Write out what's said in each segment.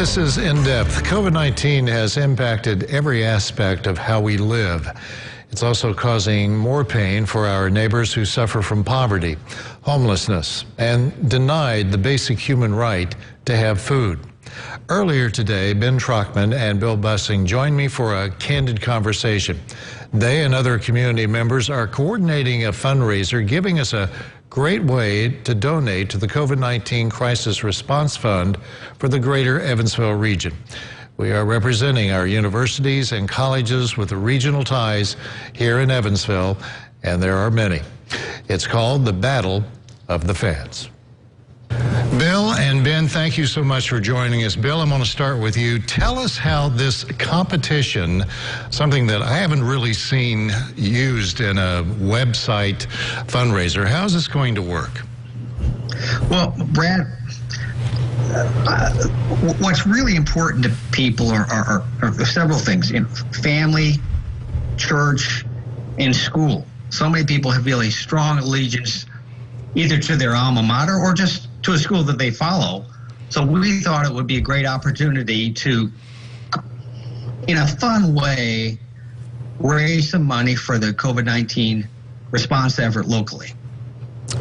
This is InDepth. COVID-19 has impacted every aspect of how we live. It's also causing more pain for our neighbors who suffer from poverty, homelessness, and denied the basic human right to have food. Earlier today, Ben Trockman and Bill Bussing joined me for a candid conversation. They and other community members are coordinating a fundraiser, giving us a great way to donate to the COVID-19 Crisis Response Fund for the greater Evansville region. We are representing our universities and colleges with regional ties here in Evansville, and there are many. It's called the Battle of the Fans. Bill and Ben, thank you so much for joining us. Bill, I'm going to start with you. Tell us how this competition, something that I haven't really seen used in a website fundraiser, how is this going to work? Well, Brad, what's really important to people are several things. Family, church, and school. So many people have really strong allegiance either to their alma mater or just to a school that they follow. So we thought it would be a great opportunity to, in a fun way, raise some money for the COVID-19 response effort locally.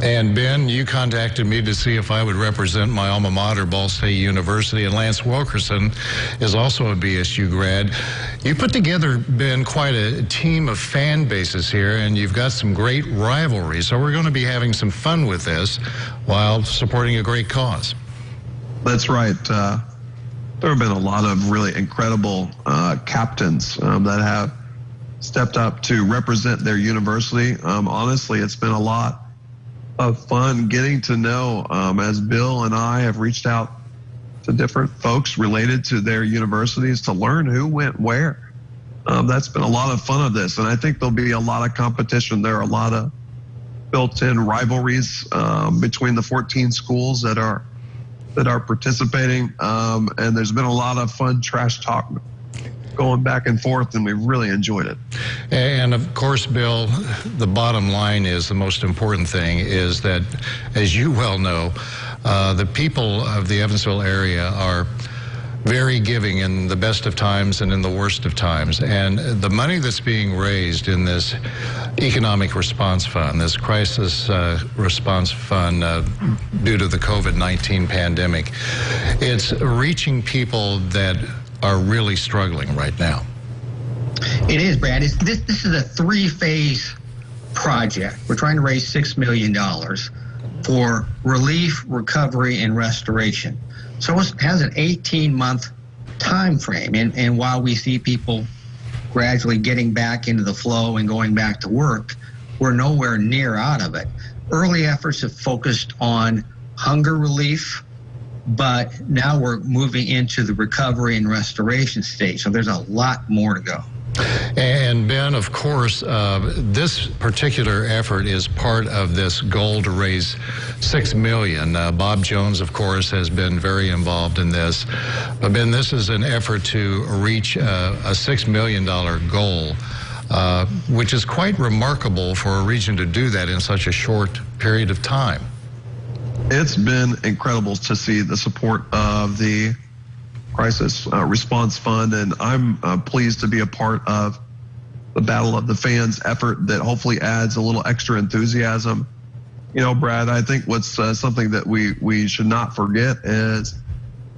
And Ben, you contacted me to see if I would represent my alma mater, Ball State University, and Lance Wilkerson is also a BSU grad. You put together, Ben, quite a team of fan bases here, and you've got some great rivalries. So we're going to be having some fun with this while supporting a great cause. That's right. There have been a lot of really incredible captains that have stepped up to represent their university. Honestly, it's been a lot of fun getting to know as Bill and I have reached out to different folks related to their universities to learn who went where. That's been a lot of fun of this, and I think there'll be a lot of competition. There are a lot of built-in rivalries between the 14 schools that are participating, and there's been a lot of fun trash talk going back and forth, and we really enjoyed it. And of course, Bill, the bottom line is the most important thing is that, as you well know, the people of the Evansville area are very giving in the best of times and in the worst of times. And the money that's being raised in this economic response fund, this crisis response fund due to the COVID-19 pandemic, it's reaching people that are really struggling right now. It is, Brad. This is a three-phase project. We're trying to raise $6 million for relief, recovery, and restoration. So it has an 18-month time frame. And while we see people gradually getting back into the flow and going back to work, we're nowhere near out of it. Early efforts have focused on hunger relief, but now we're moving into the recovery and restoration stage. So there's a lot more to go. And Ben, of course, this particular effort is part of this goal to raise $6 million. Bob Jones, of course, has been very involved in this. But Ben, this is an effort to reach a $6 million goal, which is quite remarkable for a region to do that in such a short period of time. It's been incredible to see the support of the Crisis Response Fund, and I'm pleased to be a part of the Battle of the Fans effort that hopefully adds a little extra enthusiasm. You know, Brad, I think what's something that we should not forget is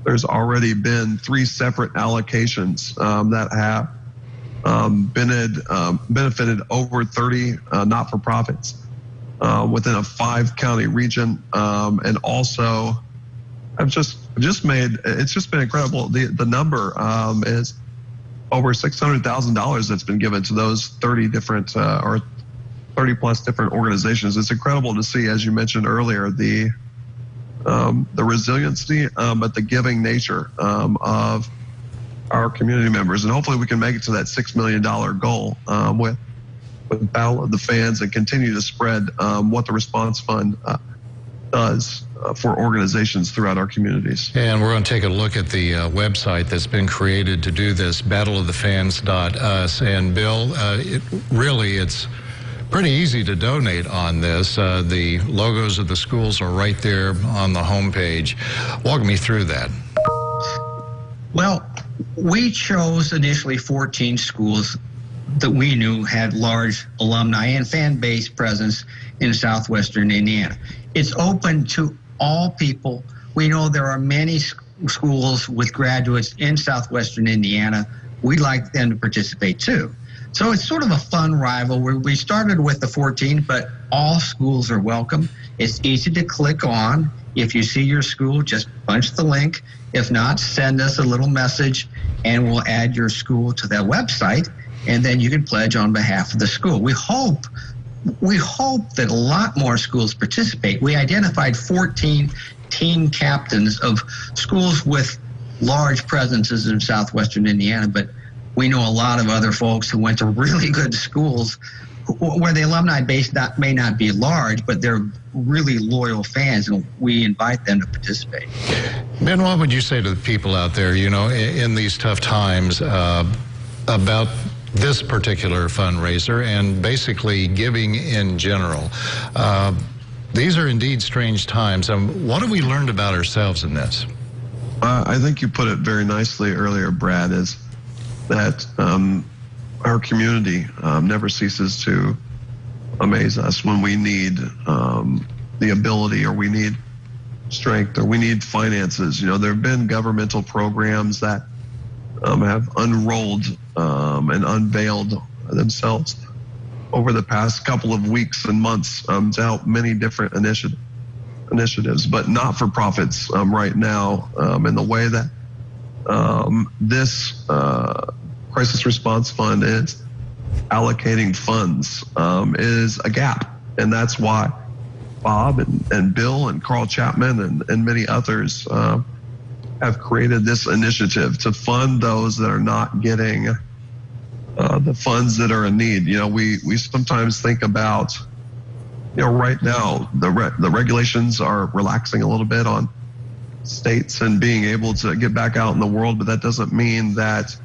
there's already been 3 separate allocations that have benefited over 30 not-for-profits within a 5-county region, and also it's just been incredible. The number is over $600,000 that's been given to those 30 different or 30 plus different organizations. It's incredible to see, as you mentioned earlier, the resiliency, but the giving nature of our community members, and hopefully we can make it to that $6 million goal with Battle of the Fans and continue to spread what the Response Fund does for organizations throughout our communities. And we're going to take a look at the website that's been created to do this, battleofthefans.us. And Bill, it's pretty easy to donate on this. The logos of the schools are right there on the homepage. Walk me through that. Well, we chose initially 14 schools that we knew had large alumni and fan base presence in southwestern Indiana. It's open to all people. We know there are many schools with graduates in southwestern Indiana. We'd like them to participate too. So it's sort of a fun rival. We started with the 14, but all schools are welcome. It's easy to click on. If you see your school, just punch the link. If not, send us a little message and we'll add your school to that website, and then you can pledge on behalf of the school. We hope that a lot more schools participate. We identified 14 team captains of schools with large presences in southwestern Indiana, but we know a lot of other folks who went to really good schools where the alumni base may not be large, but they're really loyal fans, and we invite them to participate. Ben, what would you say to the people out there, you know, in these tough times about this particular fundraiser and basically giving in general? These are indeed strange times. What have we learned about ourselves in this? I think you put it very nicely earlier, Brad, is that our community never ceases to amaze us when we need the ability, or we need strength, or we need finances. You know, there have been governmental programs that have unrolled and unveiled themselves over the past couple of weeks and months to help many different initiatives, but not-for-profits right now in the way that this crisis response fund is allocating funds is a gap. And that's why Bob and Bill and Carl Chapman and many others have created this initiative to fund those that are not getting the funds that are in need. You know, we sometimes think about, you know, right now the regulations are relaxing a little bit on states and being able to get back out in the world, but that doesn't mean that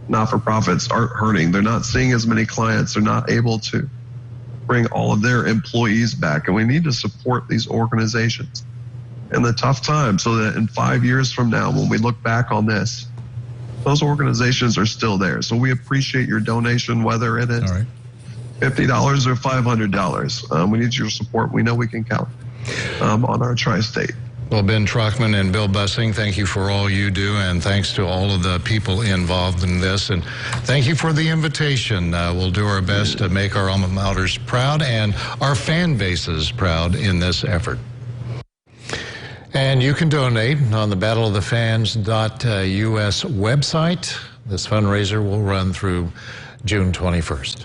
not-for-profits aren't hurting. They're not seeing as many clients. They're not able to bring all of their employees back. And we need to support these organizations in the tough times so that in 5 years from now, when we look back on this, those organizations are still there. So we appreciate your donation, whether it is $50 or $500. We need your support. We know we can count on our tri-state. Well, Ben Trockman and Bill Bussing, thank you for all you do, and thanks to all of the people involved in this. And thank you for the invitation. We'll do our best to make our alma maters proud and our fan bases proud in this effort. And you can donate on the battleofthefans.us website. This fundraiser will run through June 21st.